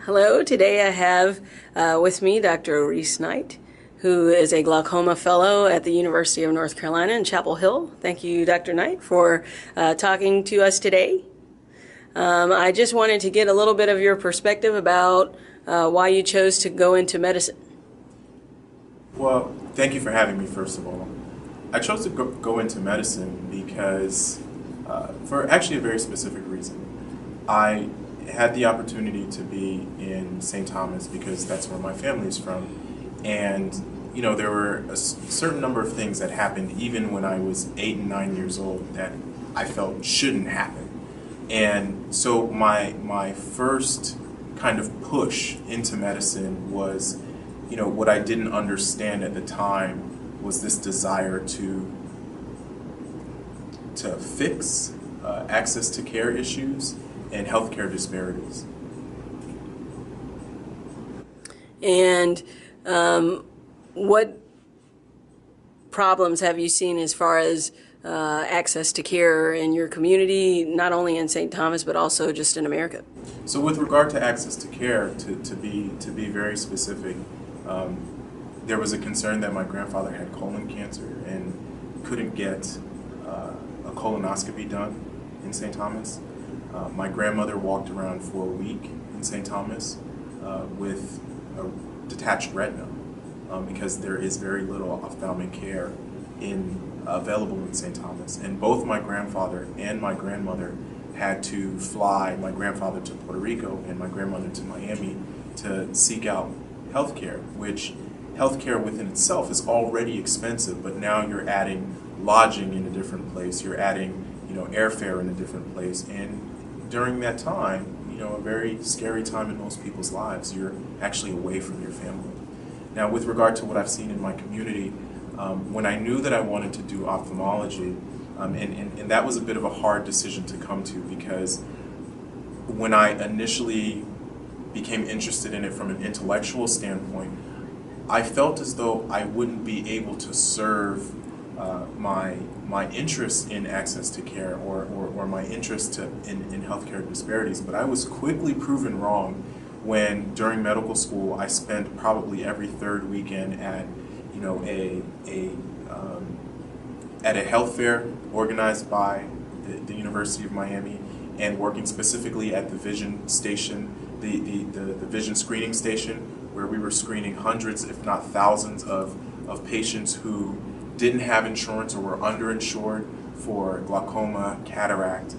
Hello, today I have with me Dr. Reese Knight, who is a glaucoma fellow at the University of North Carolina in Chapel Hill. Thank you, Dr. Knight, for talking to us today. I just wanted to get a little bit of your perspective about why you chose to go into medicine. Well, thank you for having me, first of all. I chose to go into medicine because, for actually a very specific reason. I had the opportunity to be in St. Thomas because that's where my family is from. And, you know, there were a certain number of things that happened even when I was 8 and 9 years old that I felt shouldn't happen. And so my first kind of push into medicine was, you know, what I didn't understand at the time was this desire to fix access to care issues and healthcare disparities. And what problems have you seen as far as access to care in your community, not only in St. Thomas, but also just in America? So with regard to access to care, to be very specific, there was a concern that my grandfather had colon cancer and couldn't get a colonoscopy done in St. Thomas. My grandmother walked around for a week in St. Thomas with a detached retina because there is very little ophthalmic care available in St. Thomas. And both my grandfather and my grandmother had to fly, my grandfather to Puerto Rico and my grandmother to Miami, to seek out healthcare, which healthcare within itself is already expensive, but now you're adding lodging in a different place, you're adding, you know, airfare in a different place. And during that time, you know, a very scary time in most people's lives, you're actually away from your family. Now, with regard to what I've seen in my community, when I knew that I wanted to do ophthalmology, and that was a bit of a hard decision to come to, because when I initially became interested in it from an intellectual standpoint, I felt as though I wouldn't be able to serve my interest in access to care or my interest in healthcare disparities. But I was quickly proven wrong when during medical school I spent probably every third weekend at, you know, at a health fair organized by the University of Miami, and working specifically at the vision station, the vision screening station, where we were screening hundreds, if not thousands, of patients who didn't have insurance or were underinsured for glaucoma, cataract,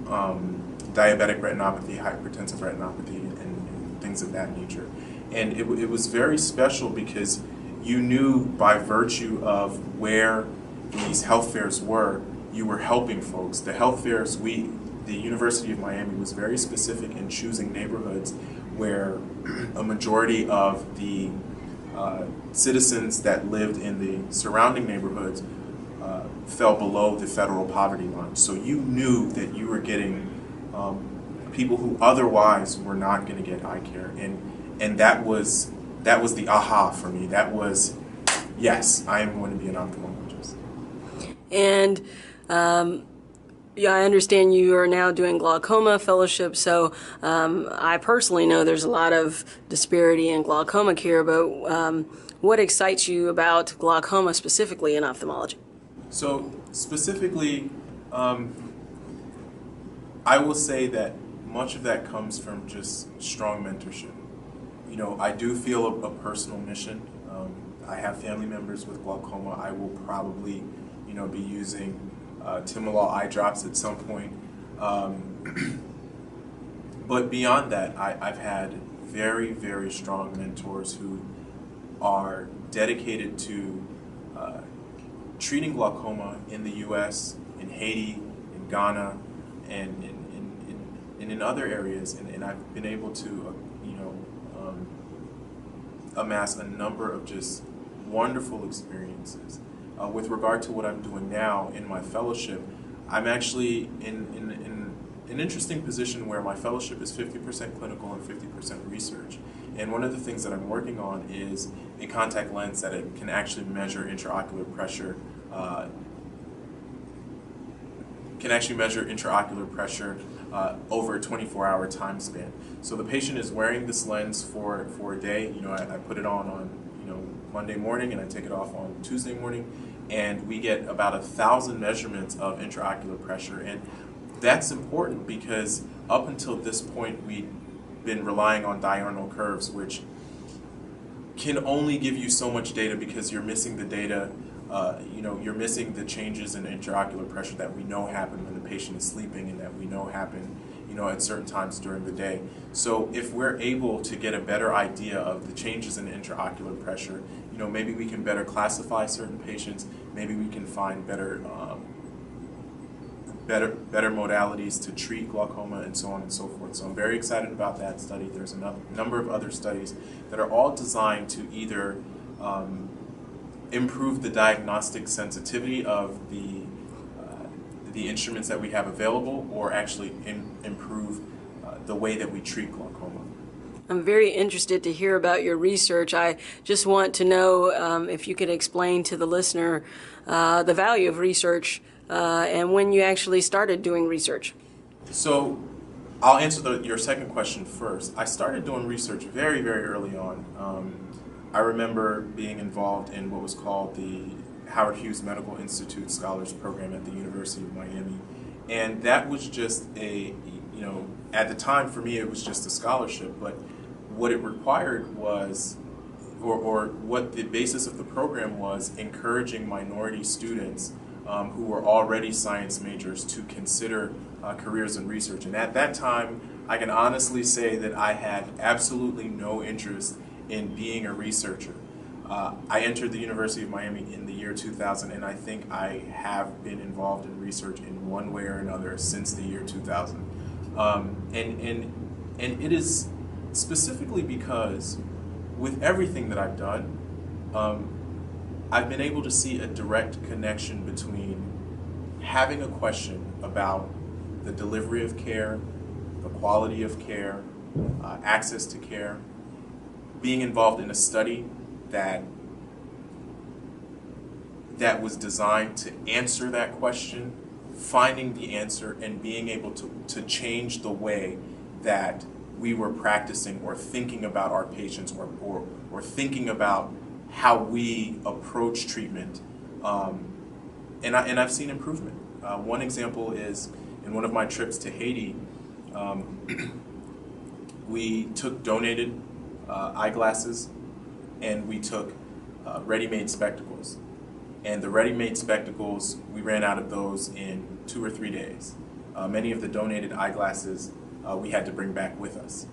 diabetic retinopathy, hypertensive retinopathy, and things of that nature. And it was very special because you knew by virtue of where these health fairs were, you were helping folks. The health fairs, the University of Miami was very specific in choosing neighborhoods where a majority of the citizens that lived in the surrounding neighborhoods fell below the federal poverty line. So you knew that you were getting people who otherwise were not going to get eye care, and that was the aha for me. That was, yes, I am going to be an ophthalmologist. And yeah, I understand you are now doing glaucoma fellowship, so I personally know there's a lot of disparity in glaucoma care, but what excites you about glaucoma specifically in ophthalmology? So specifically, I will say that much of that comes from just strong mentorship. You know, I do feel a personal mission. I have family members with glaucoma. I will probably, you know, be using Timolol eye drops at some point. But beyond that, I've had very, very strong mentors who are dedicated to treating glaucoma in the U.S., in Haiti, in Ghana, and in other areas. And I've been able to, you know, amass a number of just wonderful experiences. With regard to what I'm doing now in my fellowship, I'm actually in an interesting position where my fellowship is 50% clinical and 50% research. And one of the things that I'm working on is a contact lens that it can actually measure intraocular pressure, over a 24-hour time span. So the patient is wearing this lens for a day. I put it on Monday morning, and I take it off on Tuesday morning, and we get about 1,000 measurements of intraocular pressure. And that's important because up until this point, we've been relying on diurnal curves, which can only give you so much data because you're missing the data. You're missing the changes in intraocular pressure that we know happen when the patient is sleeping and that we know happen, at certain times during the day. So if we're able to get a better idea of the changes in intraocular pressure, maybe we can better classify certain patients. Maybe we can find better modalities to treat glaucoma and so on and so forth. So I'm very excited about that study. There's a number of other studies that are all designed to either improve the diagnostic sensitivity of the instruments that we have available, or actually improve the way that we treat glaucoma. I'm very interested to hear about your research. I just want to know if you could explain to the listener the value of research and when you actually started doing research. So I'll answer your second question first. I started doing research very, very early on. I remember being involved in what was called the Howard Hughes Medical Institute Scholars Program at the University of Miami. And that was just at the time for me, it was just a scholarship, but what it required was, or what the basis of the program was, encouraging minority students who were already science majors to consider careers in research. And at that time, I can honestly say that I had absolutely no interest in being a researcher. I entered the University of Miami in the year 2000, and I think I have been involved in research in one way or another since the year 2000. And it is specifically because with everything that I've done, I've been able to see a direct connection between having a question about the delivery of care, the quality of care, access to care, being involved in a study that was designed to answer that question, finding the answer, and being able to change the way that we were practicing or thinking about our patients, or thinking about how we approach treatment. And I've seen improvement. One example is in one of my trips to Haiti, we took donated eyeglasses, and we took ready-made spectacles. And the ready-made spectacles, we ran out of those in 2 or 3 days. Many of the donated eyeglasses we had to bring back with us.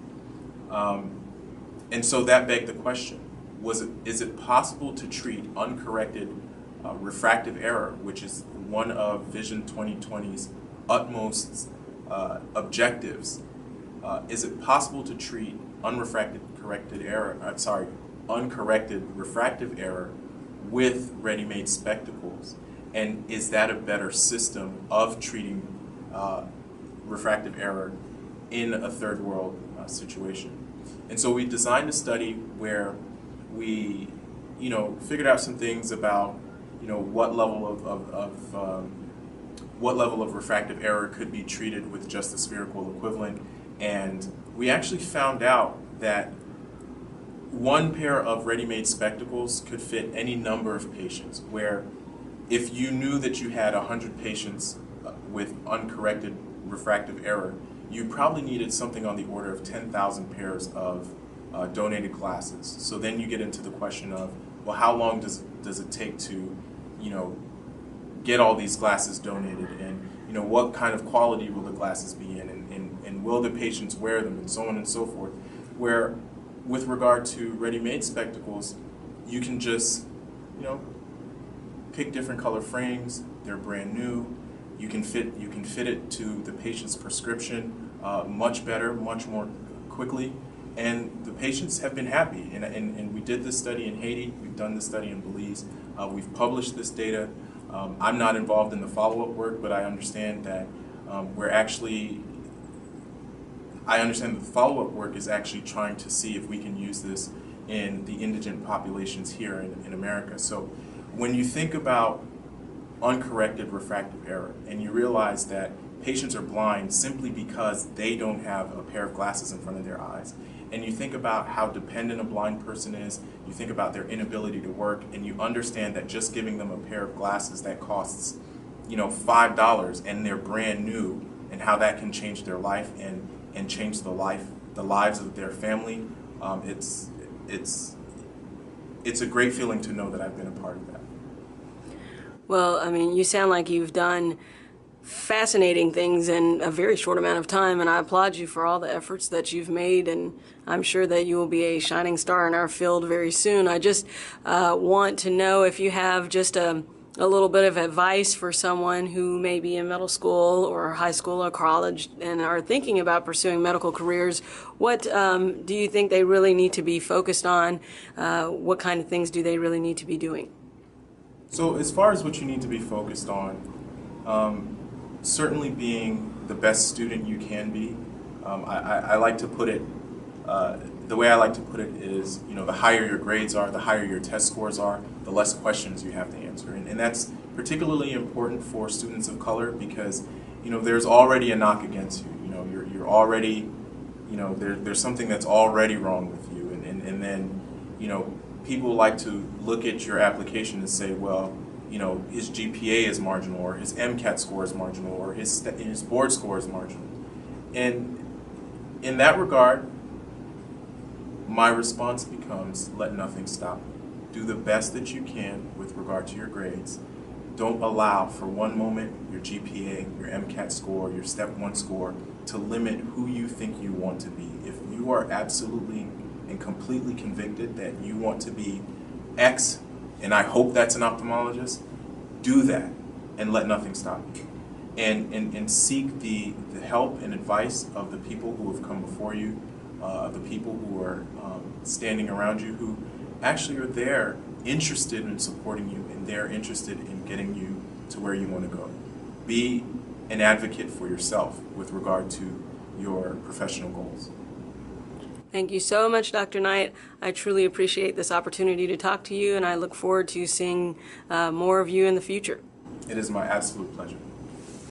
And so that begged the question, is it possible to treat uncorrected refractive error, which is one of Vision 2020's utmost objectives? Is it possible to treat uncorrected refractive error with ready-made spectacles? And is that a better system of treating refractive error in a third world situation? And so we designed a study where we, figured out some things about, what level of refractive error could be treated with just a spherical equivalent. And we actually found out that one pair of ready-made spectacles could fit any number of patients, where if you knew that you had 100 patients with uncorrected refractive error, you probably needed something on the order of 10,000 pairs of donated glasses. So then you get into the question of, well, how long does it take to, get all these glasses donated, and what kind of quality will the glasses be in, and will the patients wear them, and so on and so forth. Where with regard to ready-made spectacles, you can just, pick different color frames. They're brand new. You can fit it to the patient's prescription much better, much more quickly, and the patients have been happy. And we did this study in Haiti. We've done this study in Belize. We've published this data. I'm not involved in the follow-up work, but I understand that I understand that the follow-up work is actually trying to see if we can use this in the indigent populations here in America. So when you think about uncorrected refractive error, and you realize that patients are blind simply because they don't have a pair of glasses in front of their eyes. And you think about how dependent a blind person is, you think about their inability to work, and you understand that just giving them a pair of glasses that costs, $5 and they're brand new, and how that can change their life and change the lives of their family. It's a great feeling to know that I've been a part of that. Well, I mean, you sound like you've done fascinating things in a very short amount of time, and I applaud you for all the efforts that you've made, and I'm sure that you will be a shining star in our field very soon. I just want to know if you have just a little bit of advice for someone who may be in middle school or high school or college and are thinking about pursuing medical careers. What do you think they really need to be focused on? What kind of things do they really need to be doing? So as far as what you need to be focused on, certainly being the best student you can be. I like to put it, the way I like to put it is, the higher your grades are, the higher your test scores are, the less questions you have to answer. And that's particularly important for students of color because, there's already a knock against you. You're already, there's something that's already wrong with you. And then, people like to look at your application and say, well, his GPA is marginal, or his MCAT score is marginal, or his board score is marginal. And in that regard, my response becomes, let nothing stop you. Do the best that you can with regard to your grades. Don't allow for one moment your GPA, your MCAT score, your Step 1 score to limit who you think you want to be. If you are absolutely and completely convicted that you want to be X, and I hope that's an ophthalmologist, do that and let nothing stop you. And seek the help and advice of the people who have come before you, the people who are standing around you, who actually are there interested in supporting you, and they're interested in getting you to where you want to go. Be an advocate for yourself with regard to your professional goals. Thank you so much, Dr. Knight. I truly appreciate this opportunity to talk to you, and I look forward to seeing more of you in the future. It is my absolute pleasure.